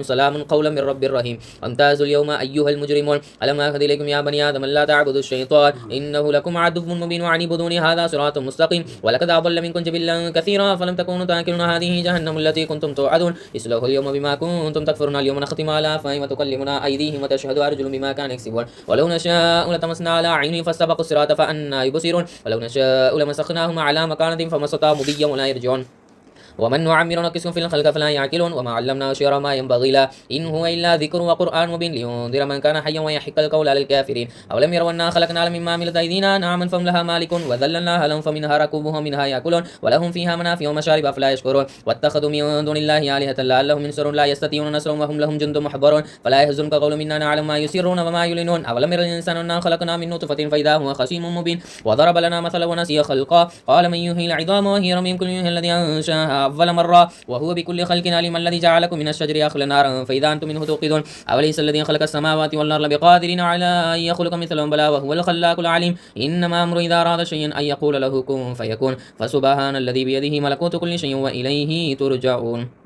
يصفون سلام قولا من رب رحيم امتازوا اليوم أيها المجرمون ألم أعهد إليكم يا بني آدم ألا تعبدوا الشيطان إنه لكم عدو مبين وأن اعبدوني هذا صراط مستقيم ولقد أضل منكم جبلا كثيرا فلم تكونوا تأكلون هذه جهنم التي كنتم توعدون اصلوه اليوم بما كنتم تكفرون اليوم نختم على أفواههم وتكلمنا أيديهم وتشهد أرجلهم بما كانوا يكسبون ولو نشاء لطمسنا على أعينهم فاستبقوا الصراط فأنى يبصرون ولو نشاء لمسخناهم على مكانتهم فما استطاعوا مضيا ولا يرجعون ومن نعمر نقصهم في الخلق فلا يعقلون وما علمناه شيئا ما ينبغي له إن هو إلا ذكر وقرآن مبين لينذر من كان حيا ويحق القول على الكافرين أولم يروا أنا خلقنا مما عملت أيدينا نعما فهم لها مالكون وذللناها لهم فمنها ركوبهم منها يأكلون ولهم فيها منافع ومشارب أفلا يشكرون واتخذوا من دون الله آلهة لعلهم ينصرون لا يستطيعون نصرهم وهم لهم جند محضرون فلا يحزنك قول منا نعلم ما يسرون وما يعلنون أولم ير الإنسان أنا خلقنا من نطفة فإذا هو خصيم مبين وضرب لنا مثلا ونسي خلقا قال من يحيي العظام وهي رميم كل يحيي الذي أنشاها أول مرة وهو بكل خلق عليم الذي جعلكم من الشجر أخلا نارا فإذا أنتم منه توقدون أوليس الذي خلق السماوات والأرض بقادر على أن يخلق مثلهم بلى وهو الخلاق العليم إنما أمر إذا أراد شيئا أن يقول له كن فيكون فسبحان الذي بيده ملكوت كل شيء وإليه ترجعون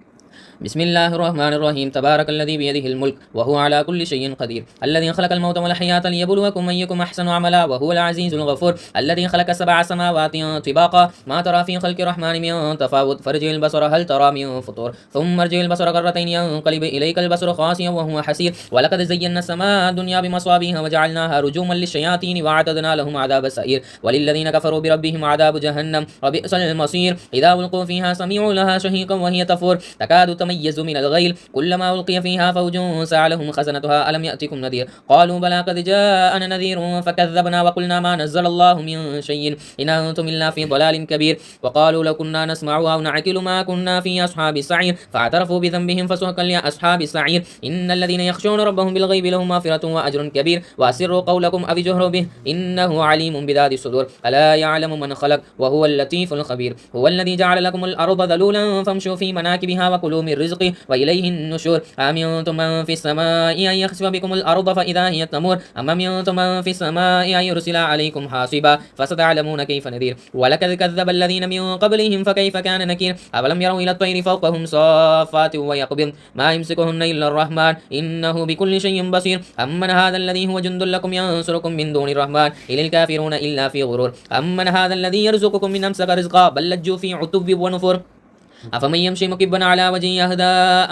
بسم الله الرحمن الرحيم تبارك الذي بيده الملك وهو على كل شيء قدير الذي خلق الموت والحياة ليبلوكم أيكم أحسن عملا وهو العزيز الغفور الذي خلق 7 سماوات طباقا ما ترى في خلق الرحمن من تفاوت فارجع البصر هل ترى من فطور ثم ارجع البصر كرتين ينقلب إليك البصر خاسئا وهو حسير ولقد زينا السماء الدنيا بمصابيح وجعلناها رجوما للشياطين وأعتدنا لهم عذاب السعير وللذين كفروا بربهم عذاب جهنم وبئس المصير إذا ألقوا فيها سمعوا لها شهيقا وهي تفور تكاد تميز من الغيل كلما ألقي فيها فوج سألهم خزنتها ألم يأتكم نذير قالوا بلى قد جاءنا نذير فكذبنا وقلنا ما نزل الله من شيء إن أنتم إلا في ضلال كبير وقالوا لو كنا نسمع أو نعقل ما كنا في أصحاب السعير فاعترفوا بذنبهم فسحقا لأصحاب السعير إن الذين يخشون ربهم بالغيب لهم مغفرة وأجر كبير وأسروا قولكم أو اجهروا به إنه عليم بذات الصدور ألا يعلم من خلق وهو اللطيف الخبير هو الذي جعل لكم الأرض ذلولا فامشوا في مناكبها وكلوا من رزقه وإليه النشور أمنتم من في السماء أن يخسف بكم الأرض فإذا هي تمور أم أمنتم من في السماء أن يرسل عليكم حاصبا فستعلمون كيف نذير ولقد كذب الذين من قبلهم فكيف كان نكير أولم يروا إلى الطير فوقهم صافات ويقبض ما يمسكهن إلا الرحمن إنه بكل شيء بصير أمن هذا الذي هو جند لكم ينصركم من دون الرحمن إن الكافرون إلا في غرور أمن هذا الذي يرزقكم من أمسك رزقا بل لجوا في عتب ونفور أفمن يمشي مكبا على وجهه يهدى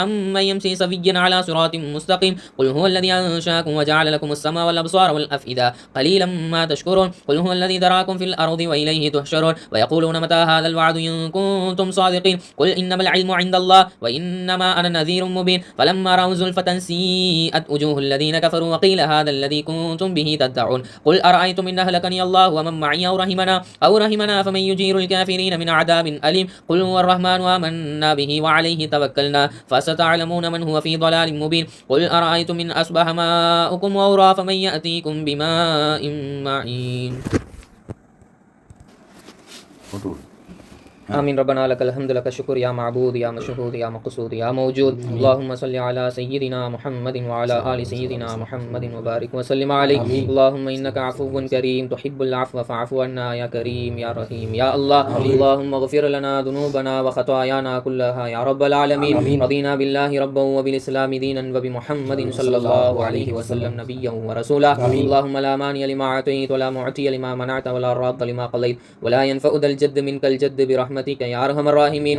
أم من يمشي سويا على صراط مستقيم قل هو الذي أنشاكم وجعل لكم السماء والأبصار والأفئدة قليلا ما تشكرون قل هو الذي ذراكم في الأرض وإليه تحشرون ويقولون متى هذا الوعد إن كنتم صادقين قل إنما العلم عند الله وإنما أنا نذير مبين فلما رأوا زلفة سيئت وجوه الذين كفروا وقيل هذا الذي كنتم به تدعون قل أرأيتم إن أهلكني الله ومن معي أو رحمنا فمن يجير الكافرين من عذاب أليم قل هو الرحمن آمنا به وعليه توكلنا فستعلمون من هو في ضلال مبين قل أرأيتم إن أصبح ماؤكم غورا فمن يأتيكم بماء معين آمين ربنا لك الحمد لك الشكر يا معبود يا مشهود يا مقصود يا موجود اللهم صل على سيدنا محمد وعلى آل سيدنا محمد وبارك وسلم عليه اللهم إنك عفو كريم تحب العفو فاعف عنا يا كريم يا رحيم يا الله اللهم اغفر لنا ذنوبنا وخطايانا كلها يا رب العالمين رضينا بالله ربا وبالإسلام دينا وبمحمد صلى الله عليه وسلم نبيا ورسولا اللهم لا مانع لما أعطيت ولا معطي لما منعت ولا راد لما قضيت ولا ينفع ذا الجد منك الجد برحمتك يا أرحم الراحمين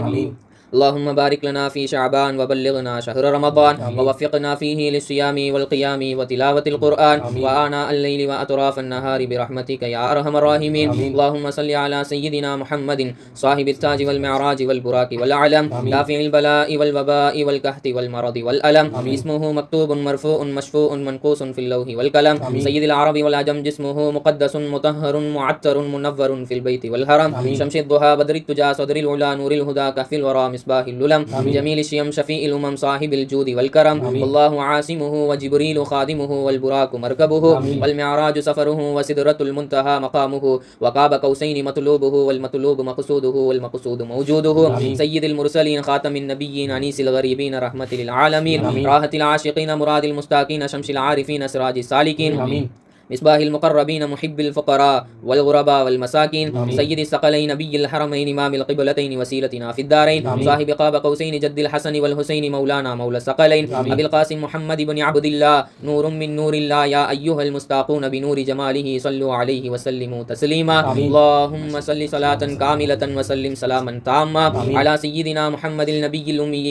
اللهم بارك لنا في شعبان وبلغنا شهر رمضان ووفقنا فيه للصيام والقيام وتلاوة القرآن وآناء الليل وأطراف النهار برحمتك يا أرحم الراحمين اللهم صل على سيدنا محمد صاحب التاج والمعراج والبراك والعلم دافع البلاء والوباء والكهت والمرض والألم اسمه مكتوب مرفوع مشفوع منقوص في اللوح والقلم سيد العرب والعجم جسمه مقدس مطهر معطر منور في البيت والحرم شمس الضحى بدر التجا صدر العلا نور الهدى كهف الورى مصباح الللم جميل الشيم شفيع الأمم صاحب الجود والكرم والله عاصمه وجبريل خادمه والبراك مركبه والمعراج سفره وسدرة المنتهى مقامه وقاب قوسين مطلوبه والمطلوب مقصوده والمقصود موجوده سيد المرسلين خاتم النبيين أنيس الغريبين رحمة للعالمين راحة العاشقين مراد المستاقين شمس العارفين سراج السالكين مصباح المقربين محب الفقراء والغرباء والمساكين سيد الثقلين نبي الحرمين إمام القبلتين وسيلتنا في الدارين صاحب قاب قوسين جد الحسن والحسين مولانا مولى الثقلين أبي القاسم محمد بن عبد الله نور من نور الله يا أيها المستاقون بنور جماله صلوا عليه وسلموا تسليما اللهم صل صلاة كاملة وسلم سلاما تاما على سيدنا محمد النبي الأمي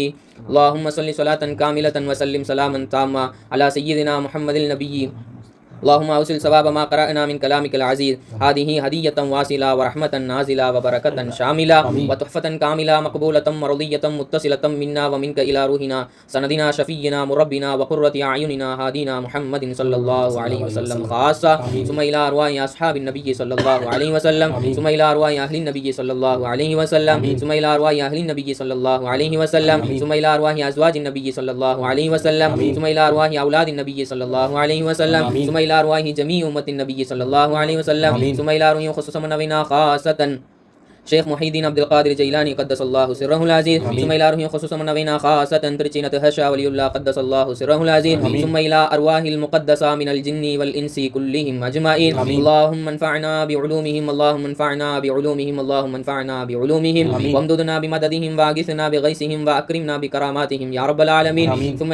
اللهم صل صلاة كاملة وسلم سلاما تاما على سيدنا محمد النبي اللهم أوصل ثواب ما قرأنا من كلامك العزيز هذه هدية واصلة ورحمة نازلة وبركة شاملة وتحفة كاملة مقبولة مرضية متصلة منا ومنك إلى روحنا سندنا شفينا مربنا وقرة أعيننا هادينا محمد صلى الله عليه وسلم خاصة ثم إلى أرواح أصحاب النبي صلى الله عليه وسلم ثم إلى أرواح أهل النبي صلى الله عليه وسلم ثم إلى أرواح أهل النبي صلى الله عليه وسلم ثم إلى أرواح أزواج النبي صلى الله عليه وسلم ثم إلى أرواح أولاد النبي صلى الله عليه وسلم ثم إلى أرواح جميع أمة النبي صلى الله عليه وسلم ثم إلى أرواح خصوصا نبينا خاصة شيخ محي الدين عبد القادر الجيلاني قدس الله سره العزيز ثم إلى أرواح خصوصا نبينا خاصة ترچينة هشا ولي الله قدس الله سره العزيز ثم إلى أرواح المقدسة من الجن والإنس كلهم أجمعين اللهم انفعنا بعلومهم اللهم انفعنا بعلومهم اللهم انفعنا بعلومهم وامددنا بمددهم واغثنا بغيثهم وأكرمنا بكراماتهم يا رب العالمين ثم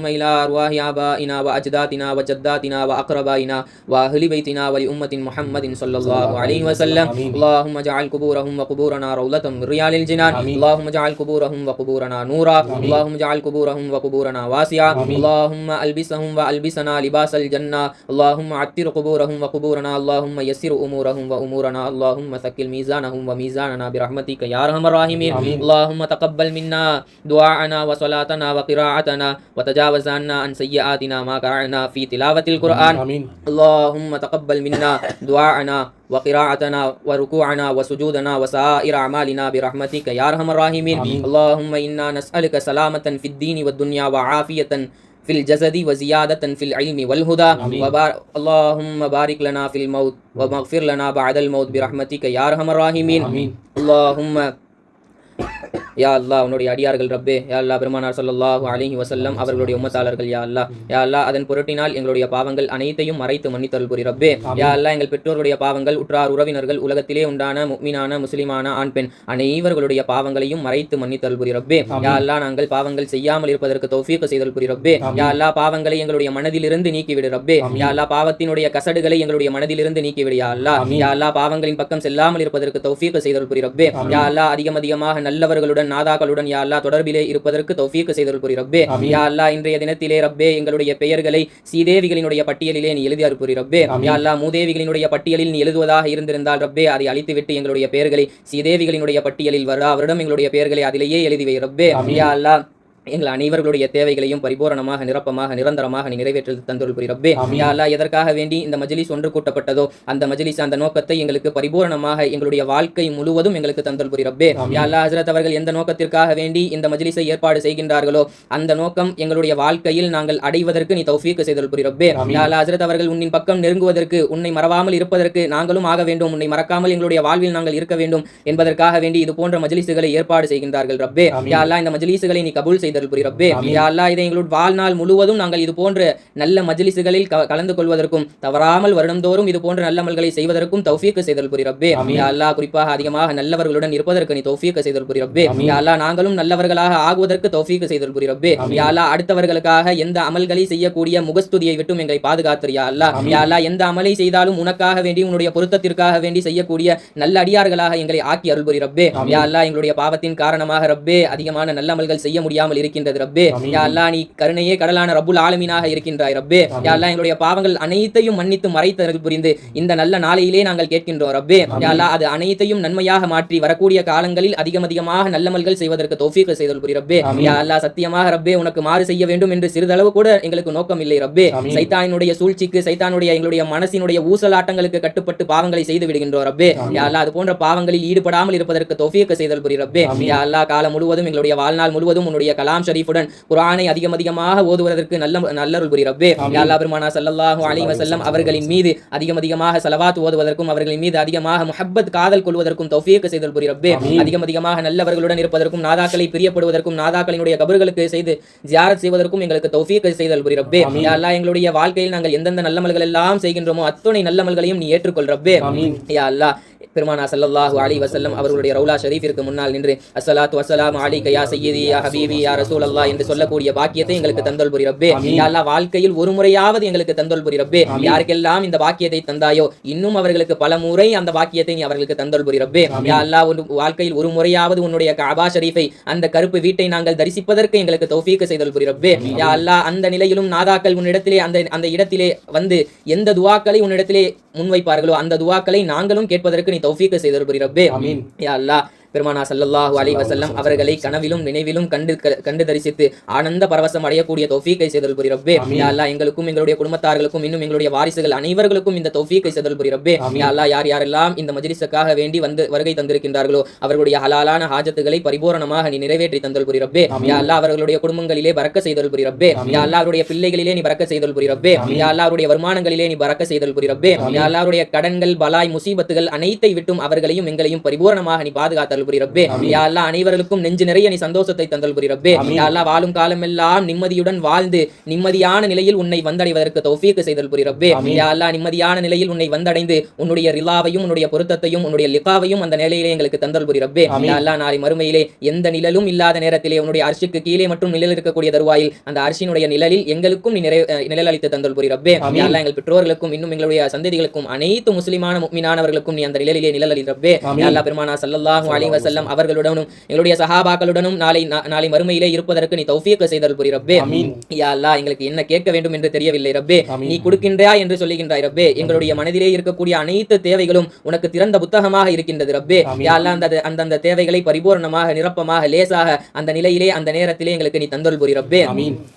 إلى أرواح آبائنا وأجدادنا وجداتنا وأقربائنا وأهل بيتنا ولأمة محمد صلى الله عليه وسلم اللهم اجعل قبورهم وقبورنا روضة من رياض الجنان اللهم اجعل قبورهم وقبورنا نورا اللهم اجعل قبورهم وقبورنا واسعة اللهم ألبسهم وألبسنا لباس الجنة اللهم عطر قبورهم وقبورنا اللهم يسر أمورهم وأمورنا اللهم ثقل ميزانهم وميزاننا برحمتك يا أرحم الراحمين اللهم تقبل منا دعاءنا وصلاتنا وقراءتنا وتجاوز عنا عن سيئاتنا ما قرأنا في تلاوة القرآن اللهم تقبل منا دعاءنا وقراءتنا وركوعنا وسجودنا وسائر أعمالنا برحمتك يا أرحم الراحمين اللهم إنا نسألك سلامة في الدين والدنيا وعافية في الجسد وزيادة في العلم والهدى اللهم بارك لنا في الموت ومغفر لنا بعد الموت برحمتك يا أرحم الراحمين اللهم யா அல்லாஹ் உன்னுடைய அடியார்கள் ரப்பே, யா அல்லாஹ் பெருமானார் ஸல்லல்லாஹு அலைஹி வஸல்லம் அவர்களுடைய உம்மத்தாளர்கள் யா அல்லாஹ், யா அல்லாஹ் அதன் பொருட்டினால் எங்களுடைய பாவங்கள் அனைத்தையும் மறைத்து மன்னித்தருள் புரி ரப்பே. யா அல்லாஹ் எங்கள் பெற்றோருடைய பாவங்கள், உற்றார் உறவினர்கள், உலகத்திலே உண்டான முஃமினான முஸ்லிமான ஆண் பெண் அனைவர்களுடைய பாவங்களையும் மறைத்து மன்னித்தருள் புரி ரப்பே. யா அல்லாஹ் நாங்கள் பாவங்கள் செய்யாமல் இருப்பதற்கு தௌஃபீக் செய்தல் புரி ரப்பே. யா அல்லாஹ் பாவங்களை எங்களுடைய மனதிலிருந்து நீக்கிவிடு ரப்பே. யா அல்லாஹ் பாவத்தினுடைய கசடுகளை எங்களுடைய மனதிலிருந்து நீக்கிவிடு யா அல்லாஹ். யா அல்லாஹ் பாவங்களின் பக்கம் செல்லாமல் இருப்பதற்கு தௌஃபீக் செய்தல் புரி ரப்பே. யா அல்லாஹ் அதிகமாக நல்லவர்களுடன் நாதாக்களுடன் யா அல்லாஹ் தொடர்பிலே இருப்பதற்கு தௌஃபீக் செய்தல் புரி ரப்பே. யா அல்லாஹ் இன்றைய தினத்திலே ரப்பே எங்களுடைய பெயர்களை சீதேவிகளினுடைய பட்டியலிலே நீ எழுதி அருள் புரி ரப்பே. யா அல்லாஹ் மூதேவிகளினுடைய பட்டியலில் நீ எழுதுவதாக இருந்திருந்தால் ரப்பே அதை அழித்துவிட்டு எங்களுடைய பெயர்களை சீதேவிகளினுடைய பட்டியலில் வருடம் எங்களுடைய பெயர்களை அதிலேயே எழுதி வை ரப்பே. யா அல்லாஹ் எங்கள் அனைவர்களுடைய தேவைகளையும் பரிபூரணமாக நிரப்பமாக நிரந்தரமாக நீ நிறைவேற்றி தந்தருள் புரி ரப்பே. யா அல்லாஹ் எதற்காக வேண்டி இந்த மஜ்லிஸ் ஒன்று கூட்டப்பட்டதோ அந்த மஜ்லிஸ் அந்த நோக்கத்தை எங்களுக்கு பரிபூரணமாக எங்களுடைய வாழ்க்கை முழுவதும் எங்களுக்கு தந்தருள் புரி ரப்பே. யா அல்லாஹ் ஹஜ்ரத் அவர்கள் எந்த நோக்கத்திற்காக வேண்டி இந்த மஜ்லிஸை ஏற்பாடு செய்கின்றார்களோ அந்த நோக்கம் எங்களுடைய வாழ்க்கையில் நாங்கள் அடைவதற்கு நீ தௌஃபீக் செய்தருள் புரி ரப்பே. யா அல்லாஹ் ஹஜ்ரத் அவர்கள் உன்னின் பக்கம் நெருங்குவதற்கு, உன்னை மறவாமல் இருப்பதற்கு நாங்களும் ஆக வேண்டும், உன்னை மறக்காமல் எங்களுடைய வாழ்வில் நாங்கள் இருக்க வேண்டும் என்பதற்காக வேண்டி இது போன்ற மஜ்லிஸுகளை ஏற்பாடு செய்கின்றார்கள் ரப்பே. யா அல்லாஹ் இந்த மஜ்லிஸுகளை நீ கபூல் செய்து ரப்பே. யா அல்லாஹ் இதை எங்களுடைய வாழ்நாள் முழுவதும் நாங்கள் இது போன்ற நல்ல மஜ்லிஸுகளில் கலந்து கொள்வதற்கும் தவறாமல் வருடந்தோறும் இது போன்ற நல்ல அமல்களை செய்வதற்கும் தௌஃபீக் செய்தல் புரி ரப்பே. யா அல்லாஹ் குறிப்பாக அதிகமாக நல்லவர்களுடன் இருப்பதற்கு நீ தௌஃபீக் செய்தல் புரி ரப்பே. யா அல்லாஹ் நாங்களும் நல்லவர்களாக ஆகுவதற்கு தௌஃபீக் செய்தல் புரி ரப்பே. யா அல்லாஹ் அடுத்தவர்களுக்காக எந்த அமல்களை செய்யக்கூடிய முகஸ்துதியை விட்டும் எங்களை பாதுகாத்து யா அல்லாஹ். யா அல்லாஹ் எந்த அமலை செய்தாலும் உனக்காக வேண்டி உன்னுடைய பொருத்தத்திற்காக வேண்டி செய்யக்கூடிய நல்ல அடியார்களாக எங்களை ஆக்கி அருள் புரி ரப்பே. யா அல்லாஹ் எங்களுடைய பாவத்தின் காரணமாக ரப்பே அதிகமான நல்ல அமல்கள் செய்ய முடியாமல் இருக்கின்றது ரப்பே. யா அல்லாஹ் நீ கருணையே கடலான ரப்புல் ஆலமீனாக இருக்கின்றாய் ரப்பே. யா அல்லாஹ் எங்களுடைய பாவங்கள் அனைத்தையும் மன்னித்து மறைத்து புரிந்து இந்த நல்ல நாளையிலே நாங்கள் கேட்கின்றோம் ரப்பே. யா அல்லாஹ் அது அனைத்தையும் நன்மையாக மாற்றி வரக்கூடிய காலங்களில் அதிகமாக நல்லமல்கள் செய்வதற்கு தௌஃபீக் செய்தல் புரி ரப்பே. யா அல்லாஹ் சத்தியமாக ரப்பே உனக்கு மாறு செய்ய வேண்டும் என்று சிறிதளவு கூட எங்களுக்கு நோக்கம் இல்லை ரப்பே. சைத்தானினுடைய சூழ்ச்சிக்கு, சைத்தானுடைய எங்களுடைய மனசினுடைய ஊசலாட்டங்களுக்கு கட்டுப்பட்டு பாவங்களை செய்து விடுகின்றோம் ரப்பே. யா அல்லாஹ் அது போன்ற பாவங்களில் ஈடுபடாமல் இருப்பதற்கு தௌஃபீக் செய்தல் புரி ரப்பே. யா அல்லாஹ் காலம் முழுவதும் எங்களுடைய வாழ்நாள் முழுவதும் உன்னுடைய கலாம் கலாம் ஷரீஃபுடன் குர்ஆனை அதிகமாக ஓதுவதற்கு நல்லருள் புரி ரப்பே. யா அல்லாஹ் பெருமானா ஸல்லல்லாஹு அலைஹி வஸல்லம் அவர்களின் மீது அதிகமாக ஸலவாத் ஓதுவதற்கும் அவர்களின் மீது அதிகமாக முஹப்பத் காதல் கொள்வதற்கும் தௌஃபீக் செய்தல் புரி ரப்பே. அதிகமாக நல்லவர்களுடன் இருப்பதற்கும் நாதாக்களை பிரியப்படுவதற்கும் நாதாக்களினுடைய கபர்களுக்கு செய்து ஜியாரத் செய்வதற்கும் எங்களுக்கு தௌஃபீக் செய்தல் புரி ரப்பே. யா அல்லாஹ் எங்களுடைய வாழ்க்கையில் நாங்கள் எந்தெந்த நல்லமல்கள் எல்லாம் செய்கின்றோமோ அத்துணை நல்லமல்களையும் நீ ஏற்றுக்கொள் ரப்பே. யா அல்லாஹ் பெருமானா ஸல்லல்லாஹு அலைஹி வஸல்லம் அவர்களுடைய ரவுலா ஷரீஃபிற்கு முன்னால் நின்று அஸ்ஸலாத்து வஸ்ஸலாமு அலைக யா சய்யிதி யா ஹபீபி யா ரசூலல்லாஹ் என்று சொல்லக்கூடிய பாக்கியத்தை எங்களுக்கு தந்தல் புரி ரப்பே. யா அல்லாஹ் வாழ்க்கையில் ஒரு முறையாவது எங்களுக்கு தந்தல் புரி ரப்பே. யாருக்கெல்லாம் இந்த பாக்கியத்தை தந்தாயோ இன்னும் அவர்களுக்கு பல முறை அந்த பாக்கியத்தை நீ அவர்களுக்கு தந்தல் புரி ரப்பே. யா அல்லாஹ் வாழ்க்கையில் ஒரு முறையாவது உன்னுடைய கஅபா ஷரீஃபை அந்த கருப்பு வீட்டை நாங்கள் தரிசிப்பதற்கு எங்களுக்கு தௌஃபீக் செய்தல் புரி ரப்பே. யா அல்லாஹ் அந்த நிலையிலும் நாதாக்கள் உன்னிடத்திலே அந்த இடத்திலே வந்து எந்த துஆக்களை உன்னிடத்திலே முன்வைப்பார்களோ அந்த துஆக்களை நாங்களும் கேட்பதற்கு நீ தௌஃபீக் செய்தல் புரி ரப்பே. யா அல்லாஹ் பெருமானா ஸல்லல்லாஹு அலைஹி வஸல்லம் அவர்களை கனவிலும் நினைவிலும் கண்டு தரிசித்து ஆனந்த பரவசம் அடையக்கூடிய தௌஃபீக்கை செய்தல் புரி ரப்பே. யா அல்லாஹ் எங்களுக்கும் எங்களுடைய குடும்பத்தார்களுக்கும் இன்னும் எங்களுடைய வாரிசுகள் அனைவர்களுக்கும் இந்த தௌஃபீக்கை செய்தல் புரி ரப்பே. யா அல்லாஹ் யாரெல்லாம் இந்த மஜ்லிஸுக்காக வேண்டி வருகை தந்திருக்கின்றார்களோ அவர்களுடைய ஹலாலான ஹாஜத்துகளை பரிபூரணமாக நீ நிறைவேற்றி தந்தல் புரி ரப்பே. யா அல்லாஹ் அவர்களுடைய குடும்பங்களிலே பரக்கத் செய்தல் புரி ரப்பே. யா அல்லாஹ் அவருடைய பிள்ளைகளிலே நீ பரக்கத் செய்தல் புரி ரப்பே. யா அல்லாஹ் அவருடைய வருமானங்களிலே நீ பரக்கத் செய்தல் புரி ரப்பே. யா அல்லாஹ் அவருடைய கடன்கள் பலாய் முசீபத்துகள் அனைத்தை விட்டும் அவர்களையும் எங்களையும் பரிபூரணமாக நீ பாதுகாத்தல் புரி ரப்பே. யா அல்லாஹ் அனைவருக்கும் நெஞ்சு நிறைய நீ சந்தோஷத்தை தந்தல் புரி ரப்பே. யா அல்லாஹ் வாழும் காலமெல்லாம் நிம்மதியுடன் வாழ்ந்து நிம்மதியான நிலையில் உன்னை வந்தடைவதற்கு தௌஃபீக் செய்தல் புரி ரப்பே. யா அல்லாஹ் நிம்மதியான நிலையில் உன்னை வந்தடைந்து உன்னுடைய ரிலாவையும் உன்னுடைய பொருத்தத்தையும் உன்னுடைய லிகாவையும் அந்த நிலையிலே எங்களுக்கு தந்தல் புரி ரப்பே. யா அல்லாஹ் நாளை மறுமையிலே எந்த நிழலும் இல்லாத நேரத்திலே உன்னுடைய அர்ஷுக்கு கீழே மட்டும் நிழல் இருக்கக்கூடிய தருவாயில் அந்த அர்ஷினுடைய நிழலில் எங்களுக்கும் நீ நிழல் அளித்து தந்தல் புரி ரப்பே. யா அல்லாஹ் எங்கள் பெற்றோர்களுக்கும் இன்னும் எங்களுடைய சந்ததிகளுக்கும் அனைத்து முஸ்லிமான முஃமினானவர்களுக்கும் நீ அந்த நிழலிலே நிழல் அளித்து ரப்பே. யா அல்லாஹ் பெருமானா ஸல்லல்லாஹு அலைஹி வஸல்லம் அவர்களுடனும் எங்களுடைய சஹாபாக்களுடனும் நாளை மறுமையிலே இருப்பதற்கு நீ தௌஃபீக் செய்தல் புரி ரப்பே. யா அல்லாஹ் எங்களுக்கு என்ன கேட்க வேண்டும் என்று தெரியவில்லை ரப்பே. நீ கொடுக்கின்றாய் என்று சொல்லுகின்றாய் ரப்பே. எங்களுடைய மனதிலே இருக்கக்கூடிய அனைத்து தேவைகளும் உனக்கு திறந்த புத்தகமாக இருக்கின்றது ரப்பே. யா அல்லாஹ் அந்த தேவைகளை பரிபூர்ணமாக நிரப்பமாக லேசாக அந்த நிலையிலே அந்த நேரத்திலே எங்களுக்கு நீ தந்தல் புரி ரப்பே.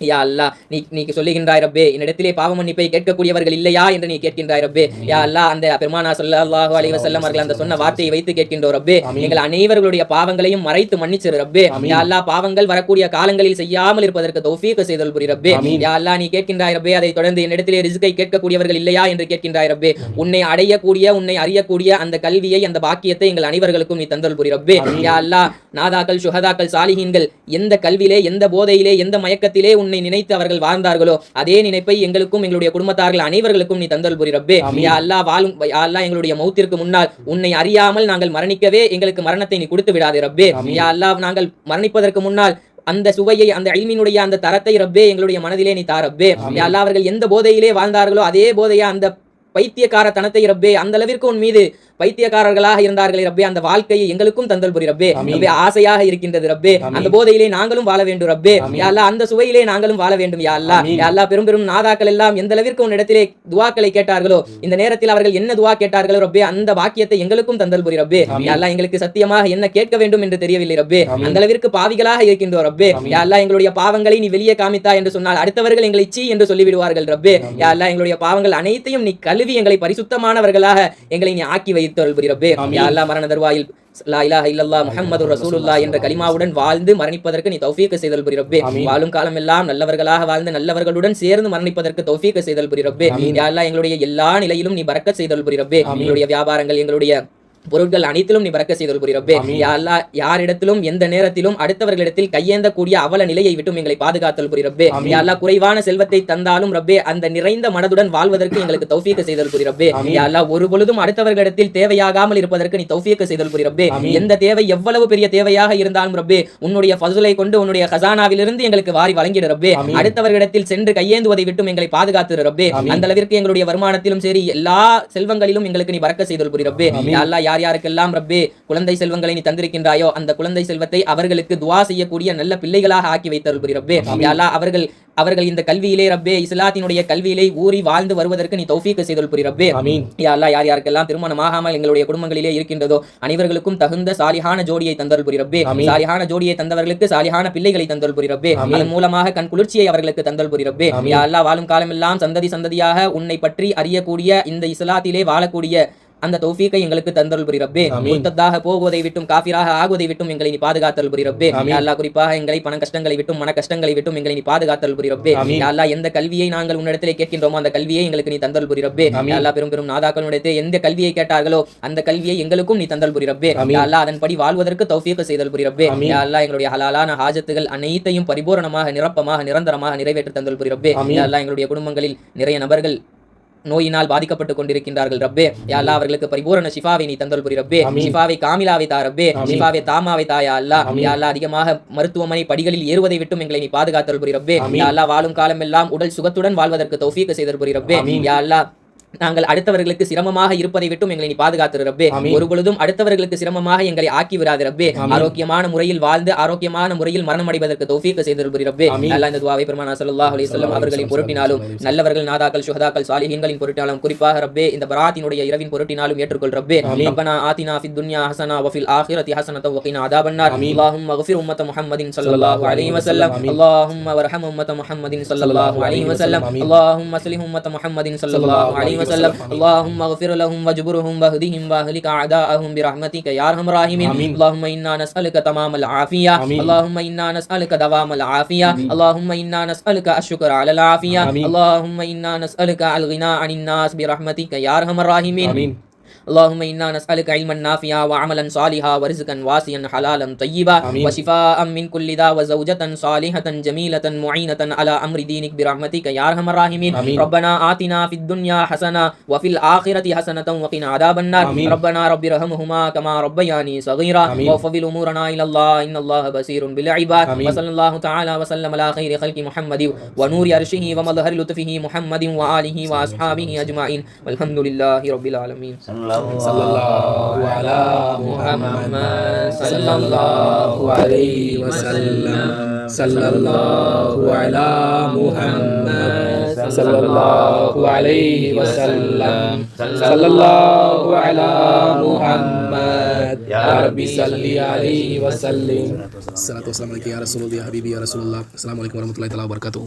யா அல்லாஹ் நீ சொல்லுகின்றாய் ரப்பே என்னிடத்திலே பாவ மன்னிப்பை கேட்கக்கூடியவர்கள் இல்லையா என்று நீ கேட்கின்றாய் ரப்பே. யா அல்லாஹ் அந்த பெருமானா ஸல்லல்லாஹு அலைஹி வஸல்லம் அவர்கள் அந்த சொன்ன வார்த்தையை வைத்து கேட்கின்றோம் ரப்பே. எங்கள் அனைவர்களுடைய பாவங்களையும் மறைத்து மன்னிச்சிரு ரப்பே. யா அல்லாஹ் பாவங்கள் வரக்கூடிய காலங்களில் செய்யாமல் இருப்பதற்கு தௌஃபீக் செய்தல் புரி ரப்பே. யா அல்லாஹ் நீ கேட்கின்றாய் ரப்பே. அதை தொடர்ந்து என்னிடத்திலே ரிஸ்கை கேட்கக்கூடியவர்கள் இல்லையா என்று கேட்கின்றாய் ரப்பே. உன்னை அடையக்கூடிய உன்னை அறியக்கூடிய அந்த கல்வியை அந்த பாக்கியத்தை எங்கள் அனைவர்களுக்கும் நீ தந்தல் புரி ரப்பே. யா அல்லாஹ் நாதாக்கள் சுஹதாக்கள் சாலிஹீன்கள் எந்த கல்வியிலே எந்த போதையிலே எந்த மயக்கத்திலே உன்னை நினைத்து அவர்கள் வாழ்ந்தார்களோ அதே நினைப்பை எங்களுக்கும் எங்களுடைய குடும்பத்தார்கள் அனைவர்களுக்கும் நீ தந்தல் புரி ரப்பே. யா அல்லாஹ் எங்களுடைய மௌத்திற்கு முன்னால் உன்னை அறியாமல் நாங்கள் மரணிக்கவே எங்களுக்கு மரணத்தை நீ கொடுத்து விடாதே ரப்பே. யா அல்லாஹ் நாங்கள் மரணிப்பதற்கு முன்னால் அந்த சுவையை அந்த இல்மினுடைய அந்த தரத்தை ரப்பே எங்களுடைய மனதிலே நீ தா ரப்பே. யா அல்லாஹ் அவர்கள் எந்த போதையிலே வாழ்ந்தார்களோ அதே போதையா அந்த பைத்தியக்கார தனத்தை ரப்பே அந்த அளவிற்கு உன் மீது பைத்தியக்காரர்களாக இருந்தார்களே ரப்பே அந்த வாழ்க்கையை எங்களுக்கும் தந்தல் புரி ரப்பே. ரப்பே ஆசையாக இருக்கின்றது ரப்பே. அந்த போதையிலே நாங்களும் வாழ வேண்டும் ரப்பே. யா அல்லாஹ் அந்த சுவையிலே நாங்களும் வாழ வேண்டும் யா அல்லாஹ். யா அல்லாஹ் பெரும் நாதாக்கள் எல்லாம் எந்த அளவிற்கு உன்னிடத்திலே துஆக்களை கேட்டார்களோ இந்த நேரத்தில் அவர்கள் என்ன துஆ கேட்டார்களோ ரப்பே அந்த பாக்கியத்தை எங்களுக்கும் தந்தல் புரி ரப்பே. யா அல்லாஹ் எங்களுக்கு சத்தியமாக என்ன கேட்க வேண்டும் என்று தெரியவில்லை ரப்பே. அந்த அளவிற்கு பாவிகளாக இருக்கின்றோம் ரப்பே. யா அல்லாஹ் எங்களுடைய பாவங்களை நீ வெளியே காமித்தா என்று சொன்னால் அடுத்தவர்கள் எங்களை சீ என்று சொல்லிவிடுவார்கள் ரப்பே. யா அல்லாஹ் எங்களுடைய பாவங்கள் அனைத்தையும் நீ கழுவி எங்களை பரிசுத்தமானவர்களாக எங்களை நீ ஆக்கி வைத்தல் புரி ரப்பே. யா அல்லாஹ் மரண தருவாயில் லா இலாஹ இல்லல்லாஹ் முஹம்மதுர் ரசூலுல்லாஹ் என்ற கலிமாவுடன் வாழ்ந்து மரணிப்பதற்கு நீ தௌஃபீக் செய்தல் புரி ரப்பே. வாழும் காலம் எல்லாம் நல்லவர்களாக வாழ்ந்து நல்லவர்களுடன் சேர்ந்து மரணிப்பதற்கு தௌஃபீக் செய்தல் புரி ரப்பே. யா அல்லாஹ் எங்களுடைய எல்லா நிலையிலும் நீ பரக்கத் செய்தல் புரி ரப்பே. எங்களுடைய வியாபாரங்கள் எங்களுடைய பொருட்கள் அனைத்திலும் நீ பரக்கத் செய்தல் புரி ரப்பே. யா அல்லாஹ் யாரிடத்திலும் எந்த நேரத்திலும் அடுத்தவர்களிடத்தில் கையேந்தக்கூடிய அவல நிலையை விட்டும் எங்களை பாதுகாத்தல் புரி ரப்பே. யா அல்லாஹ் குறைவான செல்வத்தை தந்தாலும் ரப்பே அந்த நிறைந்த மனதுடன் வாழ்வதற்கு எங்களுக்கு தௌஃபீக் செய்தல் புரி ரப்பே. யா அல்லாஹ் ஒரு பொழுதும் அடுத்தவர்களிடத்தில் தேவையாகாமல் இருப்பதற்கு நீ தௌஃபீக் செய்தல் புரி ரப்பே. எந்த தேவை எவ்வளவு பெரிய தேவையாக இருந்தாலும் ரப்பே உன்னுடைய ஃபஸ்லை கொண்டு உன்னுடைய கஸானாவிலிருந்து எங்களுக்கு வாரி வழங்கிடு ரப்பே. அடுத்தவர்களிடத்தில் சென்று கையேந்துவதை விட்டும் எங்களை பாதுகாத்து ரப்பே. அந்த அளவிற்கு எங்களுடைய வருமானத்திலும் சரி எல்லா செல்வங்களிலும் எங்களுக்கு நீ பரக்கத் செய்தல் புரி ரப்பே. யா அல்லாஹ் யாருக்கெல்லாம் ரப்பே குழந்தை செல்வங்களை நீ தந்திருக்கின்றாயோ அந்த குழந்தை செல்வத்தை அவர்களுக்கு துஆ செய்யக்கூடிய நல்ல பிள்ளைகளாக ஆக்கி வைத்தல் புரி ரப்பே. யா அல்லாஹ் அவர்கள் இந்த கல்வியிலே ரப்பே இஸ்லாத்தினுடைய கல்வியிலே ஊறி வாழ்ந்து வருவதற்கு நீ தௌஃபீக் செய்தல் புரி ரப்பே. யா அல்லாஹ் யாருக்கெல்லாம் திருமணமாகாமல் எங்களுடைய குடும்பங்களிலே இருக்கின்றதோ அனைவர்களுக்கும் தகுந்த சாலிஹான ஜோடியை தந்தல் புரி ரப்பே. சாலிஹான ஜோடியை தந்தவர்களுக்கு சாலிஹான பிள்ளைகளை தந்தல் புரி ரப்பே. அதன் மூலமாக கண் குளிர்ச்சியை அவர்களுக்கு தந்தல் புரி ரப்பே. யா அல்லாஹ் வாழும் காலம் எல்லாம் சந்ததியாக உன்னை பற்றி அறியக்கூடிய இந்த இஸ்லாத்திலே வாழக்கூடிய அந்த தௌஃபீக்கை எங்களுக்கு தந்தருள் புரி ரப்பே. முர்த்ததாக போகுவதை விட்டும் காஃபிராக ஆகுவதை விட்டும் எங்களை நீ பாதுகாத்தல் புரி ரப்பே. யா அல்லாஹ் குறிப்பாக எங்களை பண கஷ்டங்களை விட்டும் மன கஷ்டங்களை விட்டும் எங்களை நீ பாதுகாத்தல் புரி ரப்பே. யா அல்லாஹ் எந்த கல்வியை நாங்கள் உன்னிடத்திலே கேட்கின்றோமோ அந்த கல்வியை எங்களுக்கு நீ தந்தல் புரி ரப்பே. யா அல்லாஹ் பெரும் பெரும் நாதாக்களுடைய எந்த கல்வியை கேட்டார்களோ அந்த கல்வியை எங்களுக்கும் நீ தந்தல் புரி ரப்பே. யா அல்லாஹ் அதன்படி வாழ்வதற்கு தௌஃபீக் செய்தல் புரி ரப்பே. யா அல்லாஹ் எங்களுடைய ஹலாலான ஹாஜத்துகள் அனைத்தையும் பரிபூரணமாக நிரப்பமாக நிரந்தரமாக நிறைவேற்றி தந்தல் புரி ரப்பே. யா அல்லாஹ் எங்களுடைய குடும்பங்களில் நிறைய நபர்கள் நோயினால் பாதிக்கப்பட்டுக் கொண்டிருக்கின்றார்கள் ரப்பே. யா அல்லாஹ் அவர்களுக்கு பரிபூரண ஷிஃபாவை நீ தந்தல் புரி ரப்பே. ஷிஃபாவை காமிலாவை தா ரப்பே. ஷிஃபாவை தாமாவை தா யா அல்லாஹ். யா அல்லாஹ் அதிகமாக மருத்துவமனை படிகளில் ஏறுவதை விட்டும் எங்களை நீ பாதுகாத்தல் புரி ரப்பே. யா அல்லாஹ் வாழும் காலம் எல்லாம் உடல் சுகத்துடன் வாழ்வதற்கு தௌஃபீக் செய்தல் புரி ரப்பே. யா அல்லாஹ் நாங்கள் அடுத்தவர்களுக்கு சிரமமாக இருப்பதை விட்டும் எங்களை நீ பாதுகாத்து ரப்பே. ஒரு பொழுதும் அடுத்தவர்களுக்கு சிரமமாக எங்களை ஆக்கி விடாது ரப்பே. ஆரோக்கியமான முறையில் வாழ்ந்து ஆரோக்கியமான முறையில் மரணம் அடைவதற்கு தௌஃபீக் செய்தல் புரி ரப்பே. அல்லாஹ் இந்த துஆவை பெருமானா ஸல்லல்லாஹு அலைஹி வஸல்லம் அவர்களின் பொருட்டினாலும் நல்லவர்கள் நாதாக்கள் சுஹதாக்கள் சாலிஹீன்களின் பொருட்டினாலும் குறிப்பாக ரப்பே இந்த பராத்தினுடைய இரவின் பொருட்டினாலும் ஏற்றுக்கொள் ரப்பே. ரப்பனா ஆதினா ஃபித் துன்யா ஹஸனா வ ஃபில் ஆখিরাতি ஹஸனத வ கினா அதாபன்னார். அல்லாஹும்ம அக்ஃபிர் உம்மத முஹம்மதின் ஸல்லல்லாஹு அலைஹி வஸல்லம். அல்லாஹும்ம வர்ஹம் உம்மத முஹம்மதின் ஸல்லல்லாஹு அலைஹி வஸல்லம். அல்லாஹும்ம அஸ்லிஹ் உம்மத முஹம்மதின் ஸல்லல்லாஹு அலைஹி وسلم اللهم اغفر لهم واجبرهم واهدهم واهلك اعداءهم برحمتك يا ارحم الراحمين. اللهم انا نسالك تمام العافيه. اللهم انا نسالك دوام العافيه. اللهم انا نسالك الشكر على العافيه. اللهم انا نسالك الغنى عن الناس برحمتك يا ارحم الراحمين. اللهم إنا نسألك علما نافعا وعملا صالحا ورزقا واسعا حلالا طيبا وشفاء من كل داء وزوجة صالحة جميلة معينة على أمر دينك برحمتك يا أرحم الراحمين. ربنا آتنا في الدنيا حسنة وفي الآخرة حسنة وقنا عذاب النار. ربنا رب ارحمهما كما ربياني صغيرا وفضل أمورنا إلى الله إن الله بصير بالعباد. وصلى الله تعالى وسلم على خير خلق محمد ونور عرشه ومظهر لطفه محمد وآله وأصحابه أجمعين والحمد لله رب العالمين. sallallahu ala Muhammad sallallahu alaihi wasallam. Sallallahu ala Muhammad sallallahu alaihi wasallam. Sallallahu ala Muhammad ya Rabbi salli alaihi wasallim. Salatu wassalamu alaikum ya Rasulullah ya Habibi ya Rasulullah. Assalamualaikum warahmatullahi wabarakatuh.